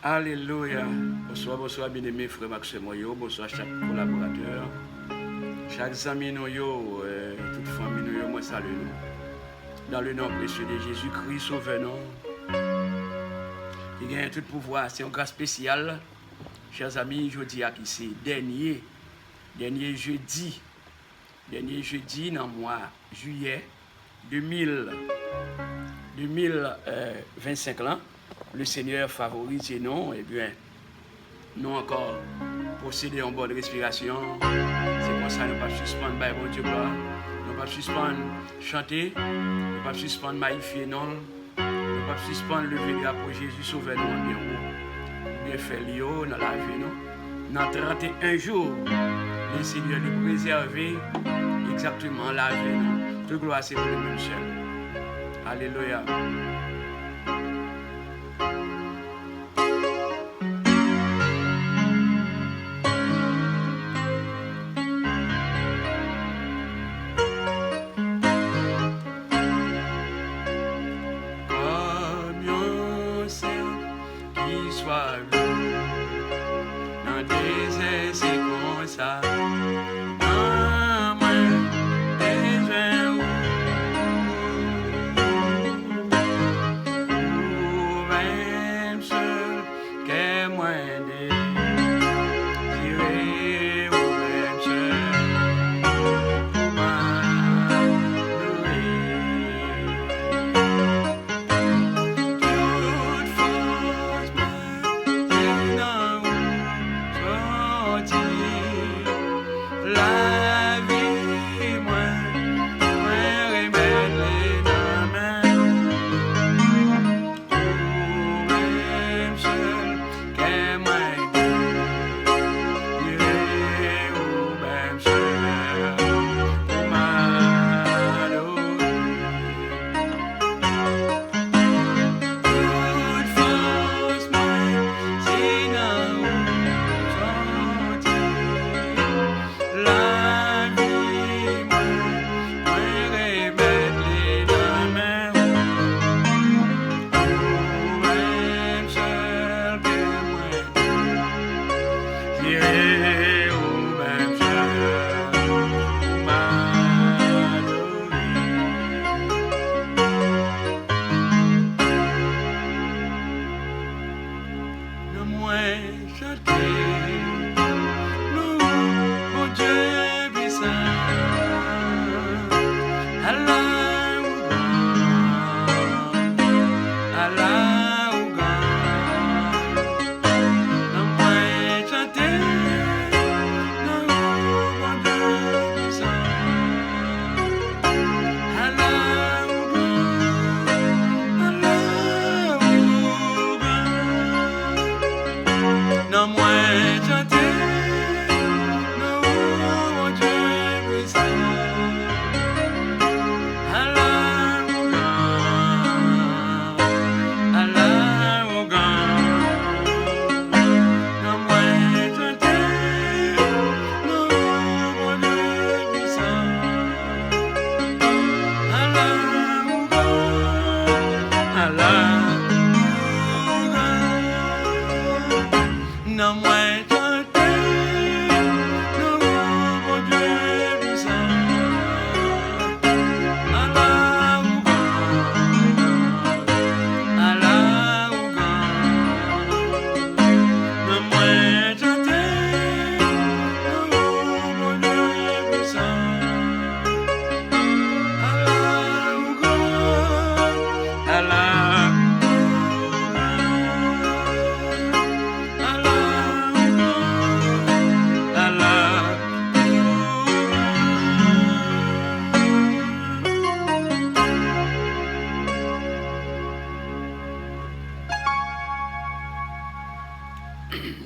Alléluia. Bonsoir, bonsoir, bien-aimés frères Maxime, bonsoir chaque collaborateur, chaque ami, toute famille, moi salue nous. Dans le nom précieux de Jésus-Christ, sauveur-nous. Il y a tout pouvoir, c'est une grâce spéciale. Chers amis, je dis à qui c'est dernier jeudi dans le mois juillet 2025 là, le Seigneur favorise nous, et bien, nous encore posséder en bonne respiration. C'est comme ça, nous ne pouvons pas suspendre, bon Dieu, nous ne pouvons pas suspendre chanter, nous ne pouvons pas suspendre magnifier, non, nous ne pouvons pas suspendre lever le drapeau Jésus sauver nous en bien haut. Bien fait, Léo, dans la vie, nous. Dans 31 jours, le Seigneur nous préserver exactement la vie, nous. Toute gloire, c'est pour le même seul. Alléluia.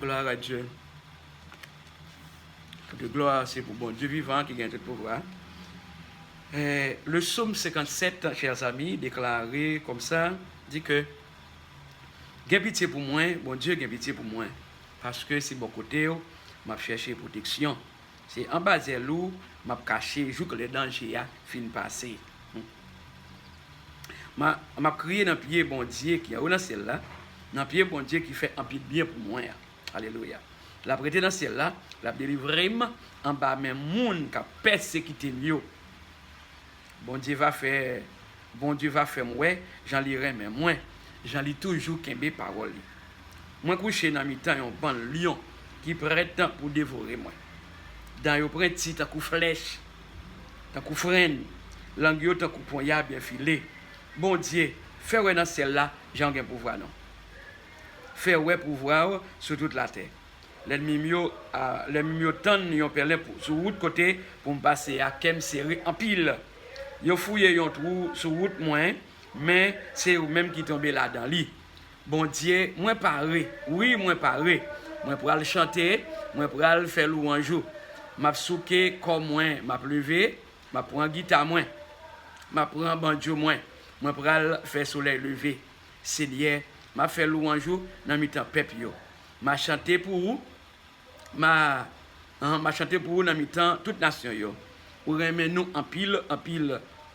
Gloire à Dieu. De gloire, c'est pour bon Dieu vivant qui gagne tout pouvoir. Le psaume 57, chers amis, déclaré comme ça, dit que gagne pitié pour moi, bon Dieu gagne pitié pour moi. Parce que c'est bon côté, m'a cherché protection. C'est en bas de l'eau, m'a caché, joue que le danger a fin passé. M'a crié dans le pied bon Dieu qui a dans celle-là. dans pied bon Dieu qui fait un pile bien pour moi. Alléluia. La prêté dans celle-là, la délivrer en bas même monde qui a persécuté mieux. Bon Dieu va faire moi, j'en lirai mais moi, j'en lis toujours qu'un parole. Moi couché dans mi-temps un bon lion qui prête pour dévorer moi. Dans yo prend petit ta coup flèche, ta coup freine, langue yo ta coup poignard bien filé. Bon Dieu, fais ouais dans celle-là, j'ai un pouvoir non. Fais ouais pouvoir sur toute la terre. L'ennemi mio tan yon perlé sur route côté pour me passer à kem série en pile. Yo fouillé yon trou sur route moins, mais c'est ou même qui tombé là dans lit. Bon Dieu, moi paré. Oui, moi paré. Moi pour aller chanter, moi pour aller faire louange. M'a souké comme moi, m'a levé, m'a prend guitare moins. M'a prend banjo moins. Moi pour aller faire soleil levé. Seigneur, m'a fait louange dans mi-temps peuple yo. M'a chanté pour vous. M'a chanté pour vous dans mi-temps toute nation yo. Ou remet nous en pile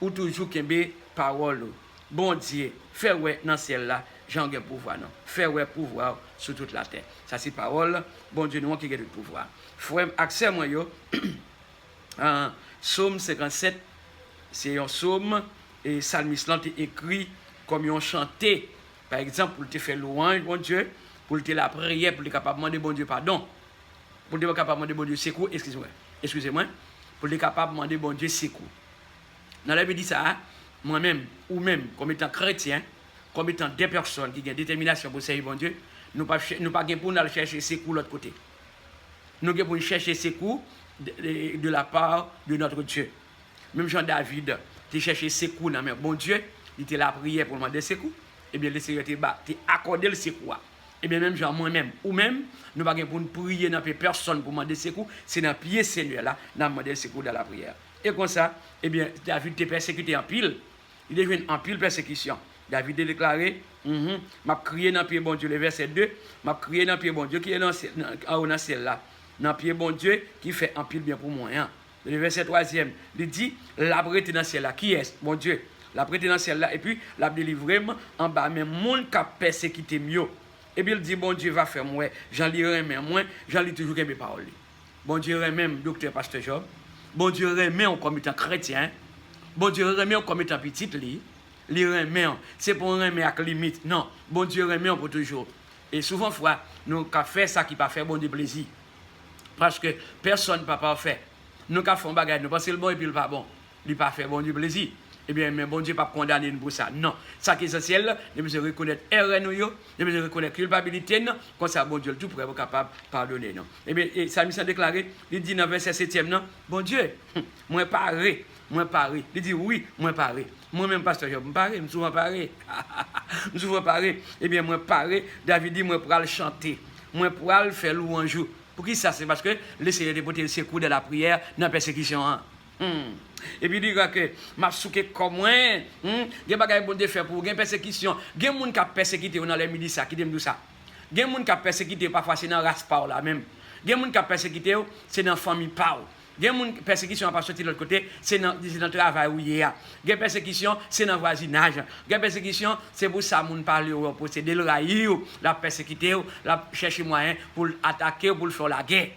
ou toujours kembe parole. Bon Dieu, fais ouais dans celle-là, j'en ai pouvoir non. Fais ouais pouvoir sur toute la terre. Ça c'est parole, bon Dieu nous qui a le pouvoir. Frère accès moi yo Psaume 57, c'est un psaume et psalmiste l'a écrit comme un chanté. Par exemple, pour te faire louange bon Dieu, pour te la prière, pour te capable demander bon Dieu pardon. Pour te capable demander bon Dieu secours, excusez-moi. Pour te capable demander bon Dieu secours. Dans la Bible dit ça, moi-même, ou même, comme étant chrétien, comme étant des personnes qui ont une détermination pour servir bon Dieu, nous pas pour nous aller chercher secours de l'autre côté. Nous avons pour chercher secours de la part de notre Dieu. Même Jean-David, tu cherché secours dans bon Dieu, il était la prière pour demander secours, et bien le Seigneur t'a accordé le secours. Et bien même Jean moi-même, ou même, nous pas pour nous prier dans personne pour demander secours, c'est dans le pied Seigneur là, nous demander secours dans la prière. Et comme ça, eh bien, David était persécuté en pile. Il est devenu en pile persécution. David a déclaré, m'a crié dans le pied bon Dieu, le verset 2, m'a crié dans le pied bon Dieu qui est dans celle-là. Dans le pied bon Dieu qui fait en pile bien pour moi. Hein. Le verset 3e, il dit, la prêté dans celle-là. Qui est bon Dieu? La prêté dans celle-là. Et puis, la délivré en bas, mais mon qui a persécuté mieux. Et puis, il dit, bon Dieu va faire moi. J'en lirai même moi, j'en lis toujours mes paroles. Bon Dieu même, docteur Pasteur Job. Bon Dieu remet comme étant chrétien. Bon Dieu remet comme étant petit li. Li remet, c'est pour remet avec limite. Non, bon Dieu remet pour toujours. Et souvent, fois, nous avons fait ça qui pas fait bon Dieu plaisir. Parce que personne ne peut pas faire. Nous avons fait un bagage, nous pensons le bon et puis le pas bon. Il n'a pas fait bon Dieu plaisir. Eh bien, mais bon Dieu n'a pas condamné nous pour ça. Non. Ça qui est essentiel, nous devons reconnaître erreur, nous devons reconnaître culpabilité, comme ça, bon Dieu, le tout pour être capable de pardonner. Non. Eh bien, ça nous a déclaré, il dit dans verset 7e, non, bon Dieu, moi paré. Il dit oui, moi paré. Moi-même, pasteur, je me paré, je me souvent paré. Je me souvent paré. Eh bien, moi paré, David dit, moi pour le chanter, moi pour le faire louange. Pour qui ça? C'est parce que le Seigneur a porté le secours de la prière dans la persécution. Et puis il dit que m'a souké comme moi, des bagages bon de faire pour gain persécution, gain moun qui a persécuté dans les midi ça qui dit ça. Gain moun qui a persécuté parfois c'est dans race par là même. Gain moun qui a persécuté c'est dans famille par. Gain moun persécution pas sorti de l'autre côté, c'est dans travail où il y a. Gain persécution c'est dans voisinage. Gain persécution c'est pour ça moun parler pour posséder le raï, la persécuter, la chercher moyen pour attaquer pour faire la guerre.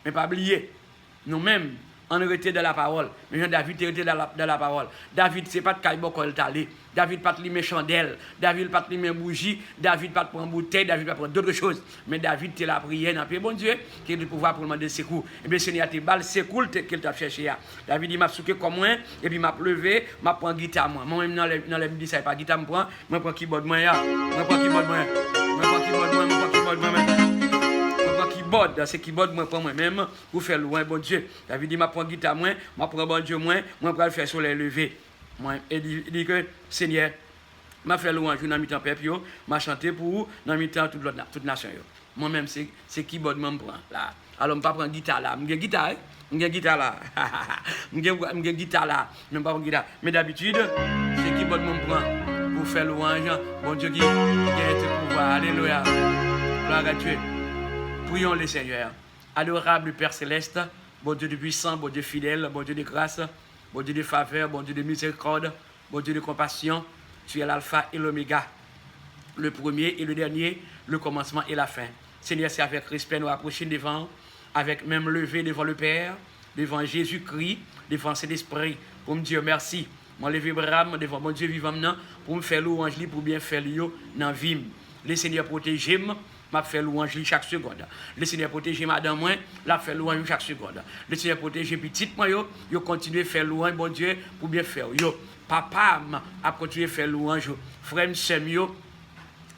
Mais pas oublier nous-mêmes on est resté dans la parole. Mais David est resté dans la parole. David, ce n'est pas de caille bocol talé. David pas de chandelle. David pas de bougie. David pas de prendre bouteille. David pas de prendre d'autres choses. Mais David, c'est la prière dans le bon Dieu qui a le pouvoir pour demander secours. Et bien, Seigneur, tu as le secours qu'il t'a cherché. David, il m'a souqué comme moi. Et puis, il m'a levé. Il m'a pris guitare. Moi-même, dans les midi, ça n'est pas guitare. Moi, prends keyboard. Moi, prends keyboard. Dans ce keyboard, moi, prends moi-même pour faire loin, bon Dieu. David dit, je prends guitare, moi prends bon Dieu, moi pour le faire soleil levé. Moi, et il dit que, Seigneur, je fais louange dans mi-temps peuple, je chanter pour vous, dans mi-temps toute nation. Moi-même, c'est keyboard, je prends là. Alors, je ne prends pas guitare là. Je guitare là. Je guitare là. Je ne prends pas guitare. Mais d'habitude, c'est keyboard, je prends pour faire louange. Bon Dieu qui a le pouvoir. Alléluia. Gloire à Dieu. Prions le Seigneur. Adorable Père Céleste, bon Dieu de puissant, bon Dieu fidèle, bon Dieu de grâce, bon Dieu de faveur, bon Dieu de miséricorde, bon Dieu de compassion, tu es l'alpha et l'oméga. le premier et le dernier, le commencement et la fin. Seigneur, c'est avec respect nous approcher devant, avec même levé devant le Père, devant Jésus-Christ, devant Saint-Esprit, pour me dire merci. Moi, lever bras devant mon Dieu vivant pour me faire louange, pour bien faire dans la vie. Le Seigneur protège moi, m'a fait louange chaque seconde. Le Seigneur protège madame moi, l'a fait louange chaque seconde. Le Seigneur protège petite moi yo continue à faire louange bon Dieu pour bien faire yo. Papa a continué à faire louange, frère sœur yo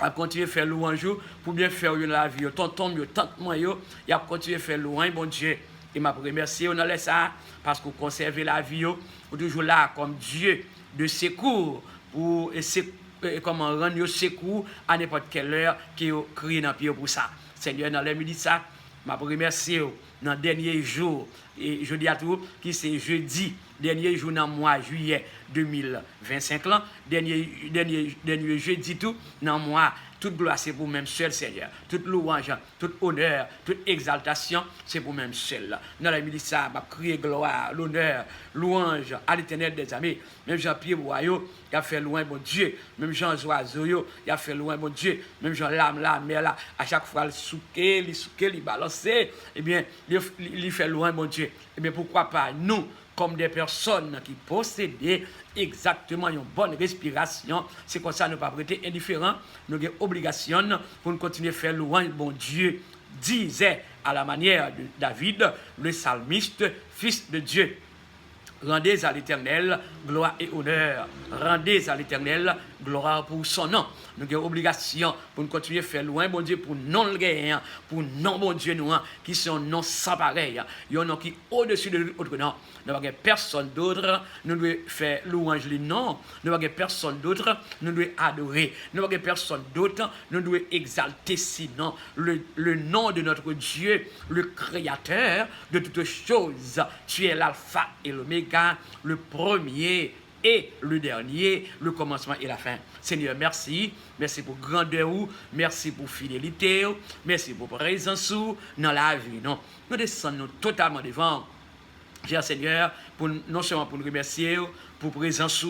a continué à faire louange pour bien faire dans la vie. Tonton yo, tante moi yo, il a continué à faire louange bon Dieu. Et m'a remercié on a ça parce que vous conservez la vie yo, vous toujours là comme Dieu de secours pour comment rendre secours à n'importe quelle heure qui crie dans pied pour ça. Seigneur, dans les midi ça, m'a remercié dans le dernier jour, et je dis à tout, qui c'est jeudi, dernier jour dans le mois juillet 2025, là, dernier jeudi tout, dans le mois, toute gloire c'est pour même seul Seigneur, toute louange, tout honneur, toute exaltation, c'est pour même seul. Dans la midi ça, m'a crié gloire, l'honneur, louange à l'Éternel des amis. Même Jean-Pierre Boyau, il a fait loin bon Dieu. Même Jean Zoiseau, il a fait loin bon Dieu. Même Jean Lame là, mais là, à chaque fois, il balance, eh bien, il fait loin bon Dieu. Eh bien, pourquoi pas nous, comme des personnes qui possédaient exactement une bonne respiration, c'est comme ça nous ne pas prêter indifférents, nous avons obligation pour nous continuer à faire louange bon Dieu, disait à la manière de David, le psalmiste, fils de Dieu. Rendez à l'Éternel gloire et honneur. Rendez à l'Éternel gloire pour son nom. Nous avons obligation pour nous continuer à faire loin, bon Dieu, pour non le gain, pour non, bon Dieu, nous, qui sont non sans pareil. Il y a un nom qui au-dessus de l'autre nom. Nous n'avons personne d'autre, nous devons faire louange les noms. Nous n'avons personne d'autre, nous devons adorer. Nous n'avons personne d'autre, nous devons exalter sinon le nom de notre Dieu, le Créateur de toutes choses. Tu es l'alpha et l'oméga, le premier et le dernier, le commencement et la fin. Seigneur, merci. Merci pour grandeur, merci pour fidélité, merci pour présence dans la vie. Non, nous descendons totalement devant. Cher Seigneur, pour, non seulement pour nous remercier, pour présence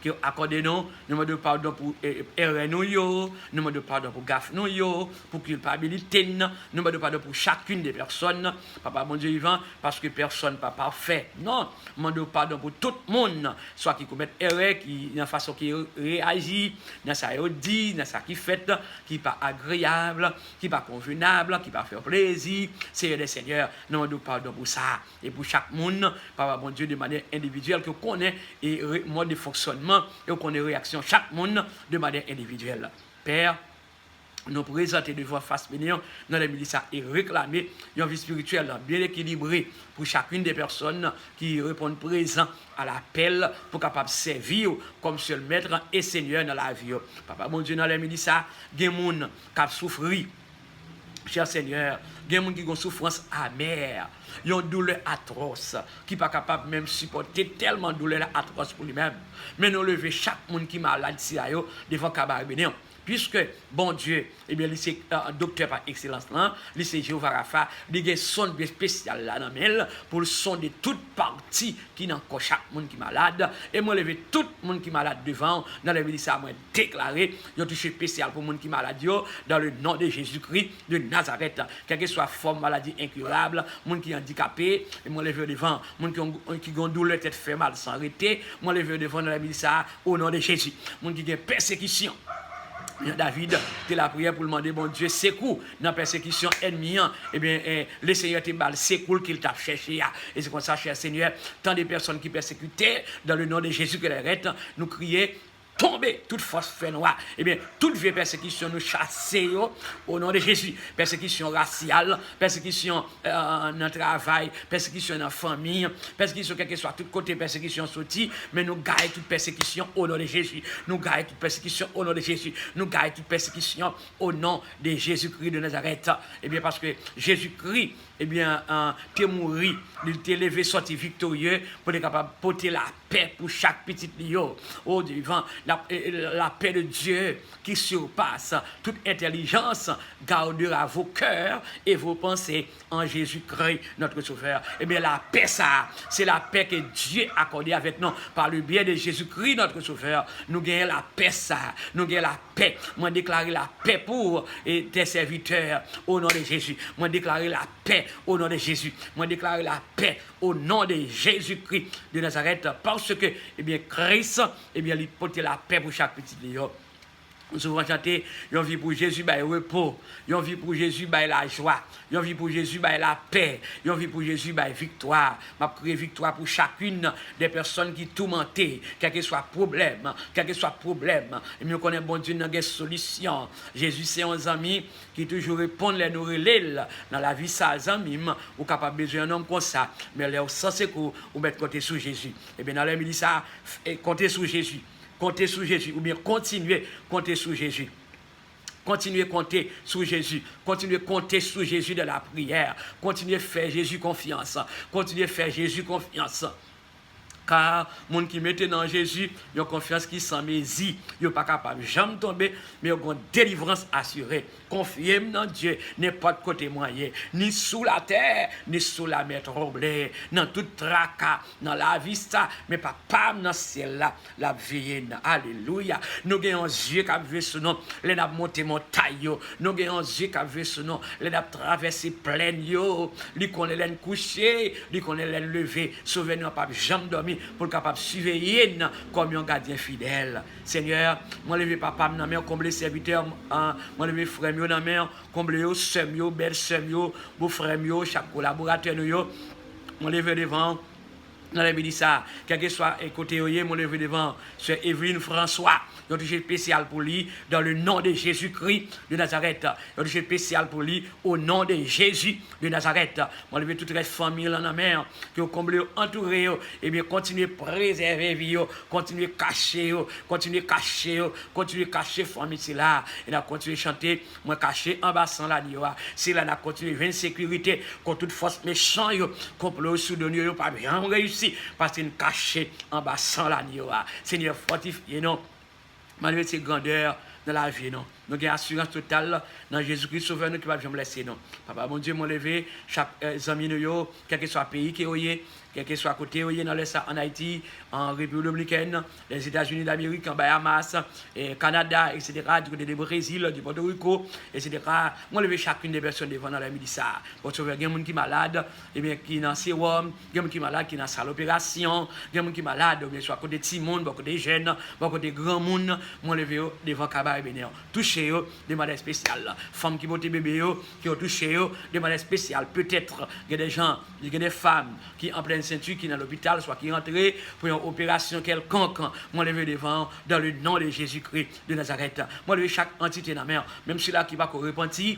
qui accordé nous demandons pardon pour erreur nous, nous demandons pardon pour gaffe nous, pour culpabilité nous demandons pardon pour chacune des personnes, Papa mon Dieu vivant, parce que personne n'est pas parfait. Non, nous demandons pardon pour tout le monde, soit qui commet erreur, qui dans la façon qui réagit, dans sa dit, dans sa qui fait, qui n'est pas agréable, qui n'est pas convenable, qui n'est pas faire plaisir. Seigneur des Seigneurs, nous demandons pardon pour ça. Et pour chaque monde, Papa mon Dieu, de manière individuelle, que connaît et mode de fonctionnement et qu'on ait réaction chaque monde de manière individuelle. Père, nous présenter devant face bénéant dans les milices et réclamer une vie spirituelle bien équilibrée pour chacune des personnes qui répondent présent à l'appel pour capable servir comme seul maître et seigneur dans la vie. Papa mon Dieu, dans les milices, il y a des gens qui souffrent. Cher Seigneur, il y a des gens qui ont une souffrance amère, ils ont une douleur atroce, qui n'est pas capable même de supporter tellement de douleur atroce pour lui-même. Mais nous levons chaque monde qui est malade devant Kabar Bénéon. Puisque, bon Dieu, eh bien, c'est un docteur par excellence, c'est Jéhovah Rapha, il y a un son bien spécial là dans le pour sonder toute partie qui n'a encore chaque monde qui est malade. Et moi, lever tout le monde qui est malade devant, dans le ministère, moi, déclaré, il y a un touché spécial pour le monde qui est malade, dans le nom de Jésus-Christ de Nazareth. Quelle que soit forme maladie incurable, le monde qui est handicapé, et moi, lever devant, le monde qui a une douleur tête fait mal sans arrêter, moi, lever devant dans le ministère, au nom de Jésus. Le monde qui a une persécution. David, tu la prière pour demander, bon Dieu, secours dans la persécution ennemie. Eh bien, le Seigneur te balle secours qu'il t'a cherché. Et c'est comme ça, cher Seigneur, tant de personnes qui persécutaient, dans le nom de Jésus que les arrête, nous crier. Tomber toute force fait noire. Eh bien, toute vieille persécution nous chasser au nom de Jésus. Persécution raciale, persécution dans le travail, persécution dans la famille, persécution quel que soit tout côté, persécution sortie, mais nous gagnons toute persécution au nom de Jésus. Nous gagnons toute persécution au nom de Jésus. Nous gagnons toute persécution au nom de Jésus-Christ de Nazareth. Eh bien, parce que Jésus-Christ, eh bien, t'es mort, il t'est levé, sorti victorieux pour être capable de porter la paix pour chaque petit lion. Oh, devant la paix de Dieu qui surpasse toute intelligence gardera vos cœurs et vos pensées en Jésus-Christ, notre Sauveur. Eh bien, la paix, ça, c'est la paix que Dieu a accordée avec nous par le biais de Jésus-Christ, notre Sauveur. Nous gagnons la paix, ça. Nous gagnons la paix. Moi, déclarer la paix pour tes serviteurs au nom de Jésus. Moi, déclarer la paix au nom de Jésus. Moi, déclarer la paix au nom de Jésus-Christ de Nazareth. Parce que, eh bien, Christ, eh bien, il porte la paix pour chaque petit lion. Nous souvent chanté, yon vie pour Jésus, bah, repos. Yon vie pour Jésus, bah, la joie. Yon vie pour Jésus, bah, la paix. Yon vie pour Jésus, bah, victoire. M'a prié victoire pour chacune des personnes qui tourmentées, quel que soit problème, quel que soit problème. Et nous connaissons bon Dieu dans des solutions. Jésus, c'est un ami qui toujours répond les nourrir dans la vie, ça, amis, ou capable besoin d'un homme comme ça. Mais là, sans secours, ou mettre côté sur Jésus. Et bien, dans les dit ça, comptez sur Jésus. Comptez sur Jésus, ou bien continuez à compter sur Jésus. Continuez à compter sur Jésus. Continuez à compter sur Jésus de la prière. Continuez à faire Jésus confiance. Continuez à faire Jésus confiance. Car, les gens qui mettent dans Jésus, ils ont confiance qui s'en mésie. Ils ne sont pas capables de jamais tomber, mais ils ont une délivrance assurée. Confiez dans Dieu, n'importe côté moyen, ni sous la terre, ni sous la mer troublée, dans tout tracas, dans la vie, ça, mais pas dans le ciel là, la vie. Alléluia. Nous avons un Dieu qui a vu ce nom, les avons monté montagne. Nous avons un Dieu qui a vu ce nom, les avons traversé plaine. Lui connaît les coucher, lui connaît les lever. Sauvez-nous, pas jamais dormir pour capable surveiller comme un gardien fidèle. Seigneur, moi lever papa dans main comme les serviteurs, moi lever frère dans main comme les sœurs, belles sœurs, beaux frères, chaque collaborateur nous, moi lever devant. Dans les dit ça, quel que soit côté mon lever devant, c'est Evelyne François. Il y a un spécial pour lui dans le nom de Jésus-Christ de Nazareth. Il y a un spécial pour lui au nom de Jésus de Nazareth. Moi, lever toute la famille dans la mer, qui ont comblé, entouré, et bien continuer à préserver vie, continuer à cacher, continuer à cacher, continuer à cacher famille là. Et on continue à chanter, moi caché en bas sans la nioa. C'est là qu'on continue à une sécurité contre toute force méchante, complot sous de nous, pas bien réussi, parce qu'il caché en bas sans la nioa. Seigneur, fortifiez nous. Malgré ses grandeurs dans la vie, non. Nous avons assurance totale dans Jésus-Christ, sauveur nous qui ne va jamais laisser, non. Papa, mon Dieu, mon levé, chaque ami, quel que soit le pays qui est, quel que soit à côté, en Haïti, en République dominicaine, les États-Unis d'Amérique, en Bahamas, et Canada, etc., du côté du Brésil, du Porto Rico, etc. Moi, levé chacune des personnes devant dans la midi ça. Pour sauver, il y a des gens qui sont malades, et bien qui sont dans sérum, il y a des gens qui sont malades, qui sont dans salle d'opération, il y a des gens qui sont malades, bien soit à côté de petits monde, à côté des jeunes, à côté des grands monde, moi, levé devant Kabar et Bénéon. Touché, des malades spéciales. Femmes qui portent bébé, qui ont touché, des malades spéciales. Peut-être, il y a des gens, il y a des femmes qui en pleine ceinture, qui sont dans l'hôpital, soit qui rentrent pour une opération quelconque. Moi, levé devant, dans le nom de Jésus-Christ de Nazareth. Moi, levé chaque entité dans la mer, même celui-là qui va repentir,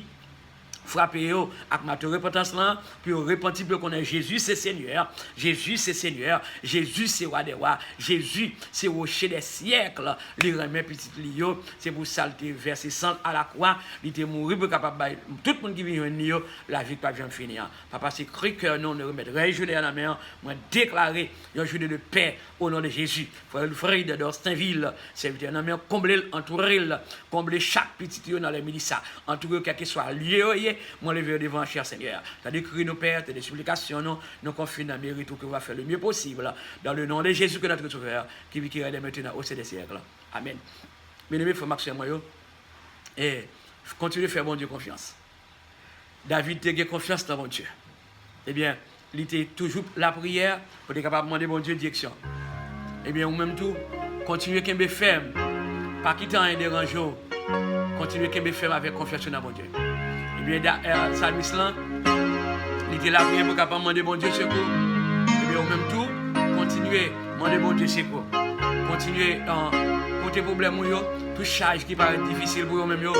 frapper avec ma repentance là, puis repentir pour qu'on ait Jésus c'est Seigneur, Jésus c'est Seigneur, Jésus c'est roi des rois, Jésus c'est rocher des siècles, les remet petit lio, c'est pour ça qu'il versé sang à la croix, il était mort pour capable tout le monde qui vient venir la vie pas bien finir. Papa c'est cru que nous ne remettre journée à la mer, moi déclarer une journée de paix au nom de Jésus. Frère Fred d'Austinville, serviteur dans mer combler entourer combler chaque petit lieu dans les milices, entourer quel que soit lieu. Moi, lever devant, cher Seigneur. C'est-à-dire que nos pères, des supplications, nous confions dans le mérite que va faire le mieux possible. Dans le nom de Jésus, que notre Sauveur, qui vit qui est maintenant au sein des siècles. Amen. Bien-aimés, frère Maxime, et continuez à faire bon Dieu confiance. David a confiance dans bon Dieu. Eh bien, il était toujours la prière pour être capable de demander bon Dieu direction. Eh bien, ou même tout, continuez à être ferme. Pas quitter un dérangeant. Continuez à être ferme avec confiance dans bon Dieu. Eh bien, Salmis là, il était là pour être capable de demander bon Dieu secours. Eh bien, ou même tout, continuez à demander bon Dieu secours. Continuez à porter problème, tout charge qui paraît difficile pour vous-même,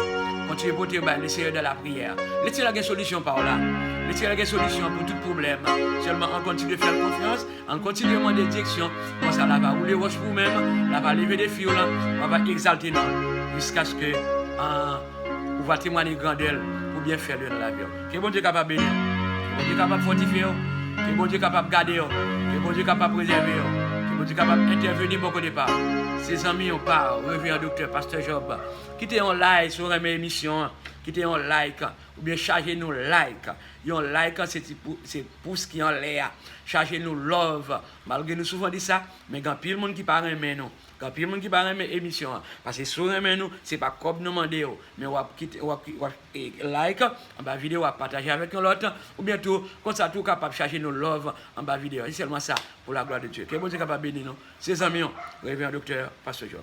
continuez à porter le Seigneur de la prière. Laissez la solution par là. Laissez la solution pour tout problème. Seulement, on continue de faire confiance, on continue de demander direction. Comme ça, là va rouler roche pour vous-même, là va lever des filles, on va exalter jusqu'à ce que vous va témoigner grandeur pour bien faire dans la vie. Que bon Dieu capable de bénir, que bon Dieu capable de fortifier, que bon Dieu capable de garder, que bon Dieu capable de préserver, que bon Dieu capable d'intervenir pour qu'on départ. Ses amis ont pas, Révérend Docteur Pasteur Job. Quittez un like sur mes émissions, quittez un like, ou bien chargez nous like. Un like, c'est pouce qui en l'air. Chargez nous love. Malgré nous souvent dit ça, mais quand pile monde qui parle mais nous. Quand pile monde qui parle mes émissions, parce que sur nous, c'est pas comme nous demander, mais on quitter like en bas vidéo, on partager avec l'autre, ou bien tout, comme ça tout capable de charger nous love en bas vidéo. C'est seulement ça pour la gloire de Dieu. Que bon Dieu capable de bénir nous. Ses amis, Révérend Docteur Pasteur Job.